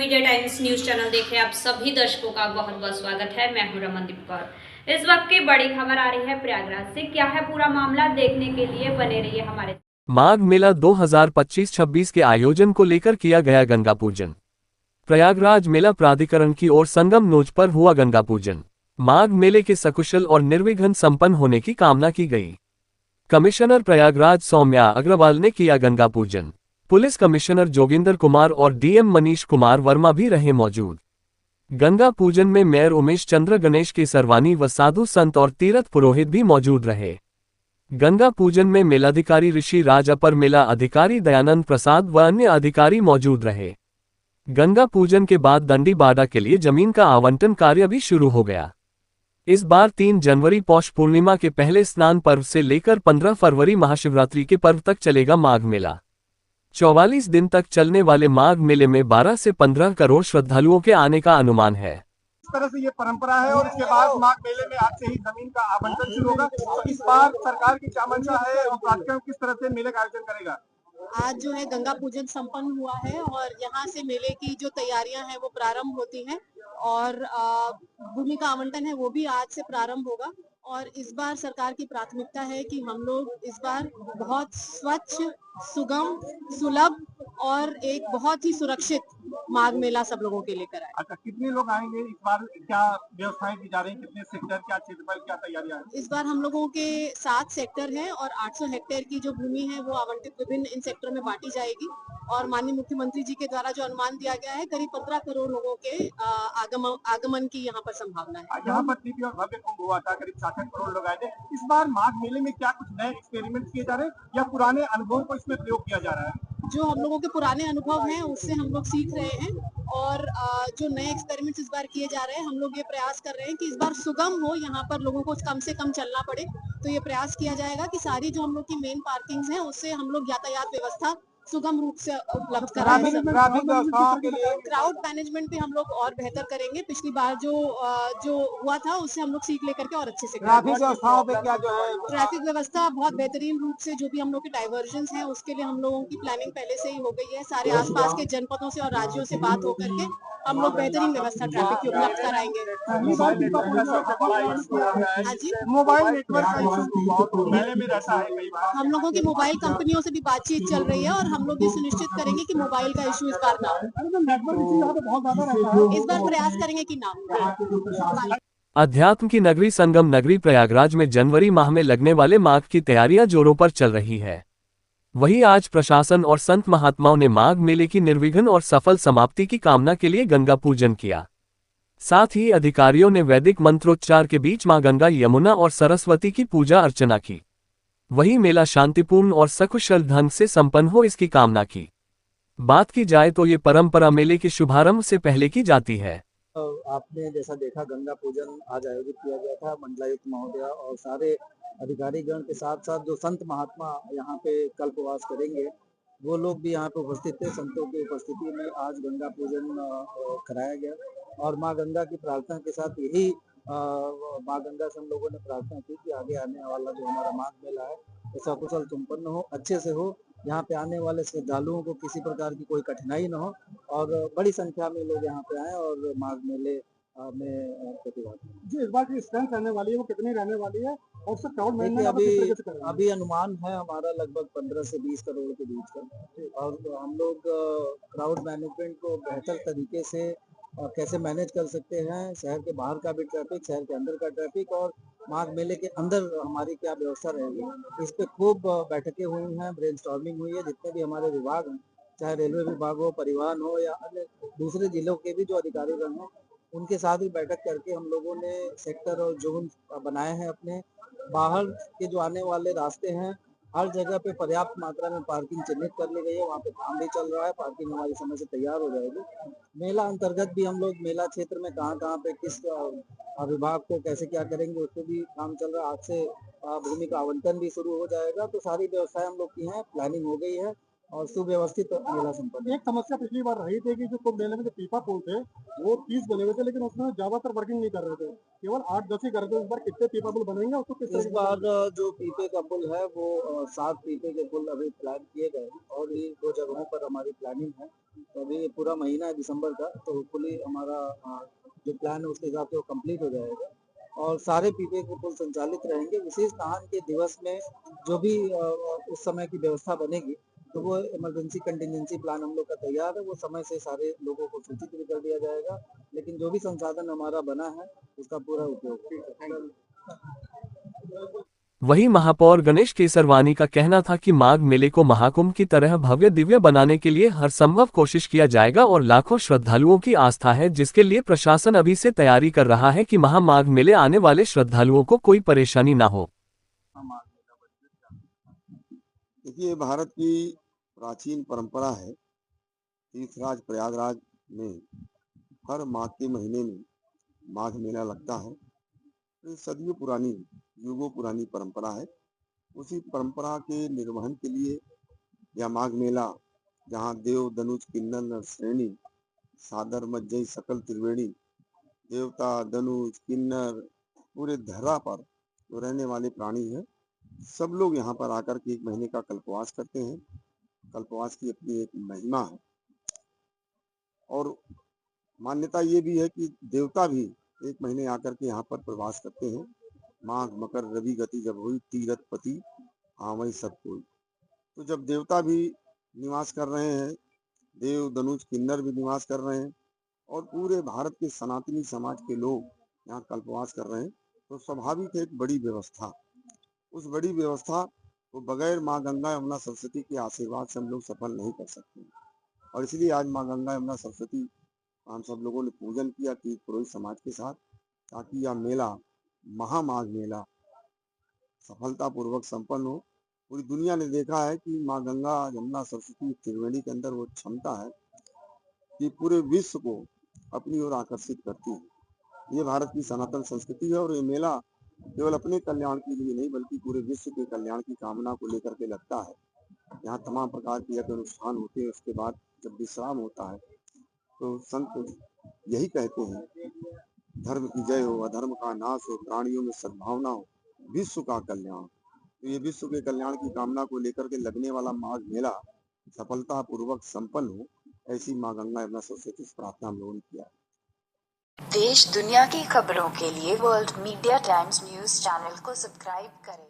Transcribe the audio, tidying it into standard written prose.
Media times news channel देख रहे आप सभी दर्शकों का बहुत बहुत स्वागत है। मैं हूं रमनदीप कौर। इस वक्त की बड़ी खबर आ रही है प्रयागराज से। क्या है पूरा मामला, देखने के लिए बने रहिए हमारे। माघ मेला 2025-26 के आयोजन को लेकर किया गया गंगा पूजन। प्रयागराज मेला प्राधिकरण की ओर संगम नोच पर हुआ गंगा पूजन। माघ मेले के सकुशल और निर्विघ्न संपन्न होने की कामना की गई। कमिश्नर प्रयागराज सौम्या अग्रवाल ने किया गंगा पूजन। पुलिस कमिश्नर जोगिंदर कुमार और डीएम मनीष कुमार वर्मा भी रहे मौजूद। गंगा पूजन में मेयर उमेश चंद्र गणेश के सरवानी व साधु संत और तीर्थ पुरोहित भी मौजूद रहे। गंगा पूजन में मेलाधिकारी ऋषि राज, अपर मेला अधिकारी दयानंद प्रसाद व अन्य अधिकारी मौजूद रहे। गंगा पूजन के बाद दंडी बाड़ा के लिए जमीन का आवंटन कार्य भी शुरू हो गया। इस बार 3 जनवरी पौष पूर्णिमा के पहले स्नान पर्व से लेकर 15 फरवरी महाशिवरात्रि के पर्व तक चलेगा माघ मेला। 44 दिन तक चलने वाले माघ मेले में 12 से 15 करोड़ श्रद्धालुओं के आने का अनुमान है। इस तरह से ये परंपरा है और इसके बाद माघ मेले में आज से ही जमीन का आवंटन शुरू होगा। तो इस बार सरकार की क्या मंशा है और प्राधिकरण किस तरह से मेले का आयोजन करेगा? आज जो है गंगा पूजन संपन्न हुआ है और यहाँ से मेले की जो तैयारियां हैं वो प्रारंभ होती हैं और भूमि का आवंटन है वो भी आज से प्रारंभ होगा। और इस बार सरकार की प्राथमिकता है कि हम लोग इस बार बहुत स्वच्छ, सुगम, सुलभ और एक बहुत ही सुरक्षित माघ मेला सब लोगों के लिए कराएं। अच्छा, कितने लोग आएंगे इस बार? क्या व्यवस्थाएं की जा रही हैं? कितने सेक्टर, क्या क्षेत्रफल, क्या तैयारियां हैं? इस बार हम लोगों के 7 सेक्टर हैं और 800 हेक्टेयर की जो भूमि है वो आवंटित विभिन्न इन सेक्टरों में बांटी जाएगी। और माननीय मुख्यमंत्री जी के द्वारा जो अनुमान दिया गया है, करीब 15 करोड़ लोगों के आगमन की यहाँ पर संभावना है। यहाँ पर दिव्य और भव्य कुंभ हुआ था, करीब 66 करोड़ लोग आए थे। इस बार माघ मेले में क्या कुछ नए एक्सपेरिमेंट किए जा रहे हैं या पुराने अनुभवों को इसमें प्रयोग किया जा रहा है? जो हम लोगों के पुराने अनुभव हैं उससे हम लोग सीख रहे हैं और जो नए एक्सपेरिमेंट्स इस बार किए जा रहे हैं, हम लोग ये प्रयास कर रहे हैं कि इस बार सुगम हो, यहाँ पर लोगों को कम से कम चलना पड़े। तो ये प्रयास किया जाएगा कि सारी जो हम लोग की मेन पार्किंग्स हैं उससे हम लोग यातायात व्यवस्था सुगम रूप से उपलब्ध कराएं। क्राउड मैनेजमेंट भी हम लोग और बेहतर करेंगे। पिछली बार जो हुआ था उससे हम लोग सीख लेकर के और अच्छे से ट्रैफिक व्यवस्थाओं पे क्या जो है? ट्रैफिक व्यवस्था बहुत बेहतरीन रूप से, जो भी हम लोग के डाइवर्जन्स हैं उसके लिए हम लोगों की प्लानिंग पहले से ही हो गई है। सारे आसपास के जनपदों से और राज्यों से बात होकर के हम लोग बेहतरीन व्यवस्था ट्रैफिक की उपलब्ध कराएंगे। मोबाइल नेटवर्क मेले में रहता है कई बार। हम लोगों की मोबाइल कंपनियों से भी बातचीत चल रही है और हम लोग ये सुनिश्चित करेंगे कि मोबाइल का इश्यू इस बार ना हो। इस बार प्रयास करेंगे कि ना हो। अध्यात्म की नगरी संगम नगरी प्रयागराज में जनवरी माह में लगने वाले माघ की तैयारियां जोरों पर चल रही है। वहीं आज प्रशासन और संत महात्माओं ने माघ मेले की निर्विघ्न और सफल समाप्ति की कामना के लिए गंगा पूजन किया। साथ ही अधिकारियों ने वैदिक मंत्रोच्चार के बीच मां गंगा, यमुना और सरस्वती की पूजा अर्चना की। वहीं मेला शांतिपूर्ण और सकुशल ढंग से संपन्न हो, इसकी कामना की। बात की जाए तो ये परंपरा मेले के शुभारंभ से पहले की जाती है। आपने जैसा देखा, गंगा पूजन आज आयोजित किया गया था। मंडलायुक्त महोदय और सारे अधिकारीगण के साथ साथ जो संत महात्मा यहाँ पे कल्पवास करेंगे वो लोग भी यहाँ पे उपस्थित थे। संतों की उपस्थिति में आज गंगा पूजन कराया गया और माँ गंगा की प्रार्थना के साथ यही माँ गंगा से हम लोगों ने प्रार्थना की कि आगे आने वाला जो हमारा माघ मेला है वो सकुशल संपन्न हो, अच्छे से हो। यहाँ पे आने वाले श्रद्धालुओं को किसी प्रकार की कोई कठिनाई न हो और बड़ी संख्या में लोग यहाँ पे आए और माघ मेले में प्रतिभाग करें। जी, इस बार की स्ट्रेंथ रहने वाली है वो कितनी रहने वाली है और उससे क्राउड मैनेजमेंट अभी अनुमान है हमारा लगभग 15 से 20 करोड़ के बीच का। और हम लोग क्राउड मैनेजमेंट को बेहतर तरीके से कैसे मैनेज कर सकते हैं, शहर के बाहर का भी ट्रैफिक, शहर के अंदर का ट्रैफिक और माघ मेले के अंदर हमारी क्या व्यवस्था रहेगी, इस पे खूब बैठकें हुई हैं, ब्रेनस्टॉर्मिंग हुई है। जितने भी हमारे विभाग हैं, चाहे रेलवे विभाग हो, परिवहन हो या अन्य दूसरे जिलों के भी जो अधिकारीगण हैं, उनके साथ भी बैठक करके हम लोगों ने सेक्टर और जोन बनाए हैं अपने। बाहर के जो आने वाले रास्ते हैं हर जगह पे पर्याप्त मात्रा में पार्किंग चिन्हित कर ली गई है, वहाँ पे काम भी चल रहा है। पार्किंग हमारी समय से तैयार हो जाएगी। मेला अंतर्गत भी हम लोग मेला क्षेत्र में कहाँ पे किस विभाग को कैसे क्या करेंगे उसको भी काम चल रहा है। आज से भूमि का आवंटन भी शुरू हो जाएगा। तो सारी व्यवस्थाएं हम लोग की हैं, प्लानिंग हो गई है और सुव्यवस्थित मेला संपन्न। एक समस्या पिछली बार रही थी कि जो कुंभ मेले में जो पीपा पुल थे वो 30 बने हुए थे, लेकिन उसमें ज्यादातर वर्किंग नहीं कर रहे थे, केवल 8-10 ही कर रहे थे। इस बार कितने पीपा पुल बनेंगे उसको किस इस बार जो पीपे का पुल है वो 7 पीपे के पुल अभी प्लान किए गए हैं और ये 2 जगहों पर हमारी प्लानिंग है। तो अभी पूरा महीना है दिसंबर का, तो होपफुली हमारा जो प्लान है उसके हिसाब से वो कंप्लीट हो जाएगा और सारे पीपे के पुल संचालित रहेंगे। विशेष धान के दिवस में जो भी उस समय की व्यवस्था बनेगी, तो वो इमरजेंसी कंटिजेंसी प्लान हम लोग का तैयार है, वो समय से सारे लोगों को सूचित भी कर दिया जाएगा। लेकिन जो भी संसाधन हमारा बना है उसका पूरा उपयोग होगा। वहीं महापौर गणेश केसरवानी का कहना था कि माघ मेले को महाकुंभ की तरह भव्य दिव्य बनाने के लिए हर संभव कोशिश किया जाएगा और लाखों श्रद्धालुओं की आस्था है, जिसके लिए प्रशासन अभी से तैयारी कर रहा है कि महामाघ मेले आने वाले श्रद्धालुओं को कोई परेशानी न हो। देखिए, भारत की प्राचीन परंपरा है, तीर्थराज प्रयागराज में हर माघ के महीने में माघ मेला लगता है। ये सदियों पुरानी, युगों पुरानी परंपरा है। उसी परंपरा के निर्वहन के लिए यह माघ मेला, जहाँ देव धनुष किन्नर नर श्रेणी सादर मज्जई सकल त्रिवेणी, देवता धनुष किन्नर पूरे धरा पर जो रहने वाले प्राणी हैं, सब लोग यहाँ पर आकर के एक महीने का कल्पवास करते हैं। कल्पवास की अपनी एक महिमा है और मान्यता ये भी है कि देवता भी एक महीने आकर के यहाँ पर प्रवास करते हैं। माघ मकर रवि गति जब हुई, तीरथ पति आवई सब कोई। तो जब देवता भी निवास कर रहे हैं, देव धनुष किन्नर भी निवास कर रहे हैं और पूरे भारत के सनातनी समाज के लोग यहाँ कल्पवास कर रहे हैं, तो स्वाभाविक है एक बड़ी व्यवस्था। उस बड़ी व्यवस्था को बगैर माँ गंगा यमुना सरस्वती के आशीर्वाद से हम लोग सफल नहीं कर सकते और इसलिए आज माँ गंगा यमुना सरस्वती हम सब लोगों ने पूजन किया कि पुरोहित समाज के साथ, ताकि यह मेला महामाघ मेला सफलतापूर्वक संपन्न हो। पूरी दुनिया ने देखा है कि माँ गंगा यमुना सरस्वती त्रिवेणी के अंदर वो क्षमता है कि पूरे विश्व को अपनी ओर आकर्षित करती है। ये भारत की सनातन संस्कृति है और ये मेला केवल अपने कल्याण के लिए नहीं बल्कि पूरे विश्व के कल्याण की कामना को लेकर के लगता है। यहाँ तमाम प्रकार के यज्ञ अनुष्ठान होते हैं। उसके बाद जब विश्राम होता है तो संत यही कहते हैं, धर्म की जय हो, अधर्म का नाश हो, प्राणियों में सद्भावना हो, विश्व का कल्याण। तो ये विश्व के कल्याण की कामना को लेकर के लगने वाला माघ मेला सफलता पूर्वक संपन्न हो, ऐसी माँ गंगा यमुना सरस्वती से प्रार्थना हम लोगों ने किया। देश दुनिया की खबरों के लिए world media times news channel को सब्सक्राइब करें।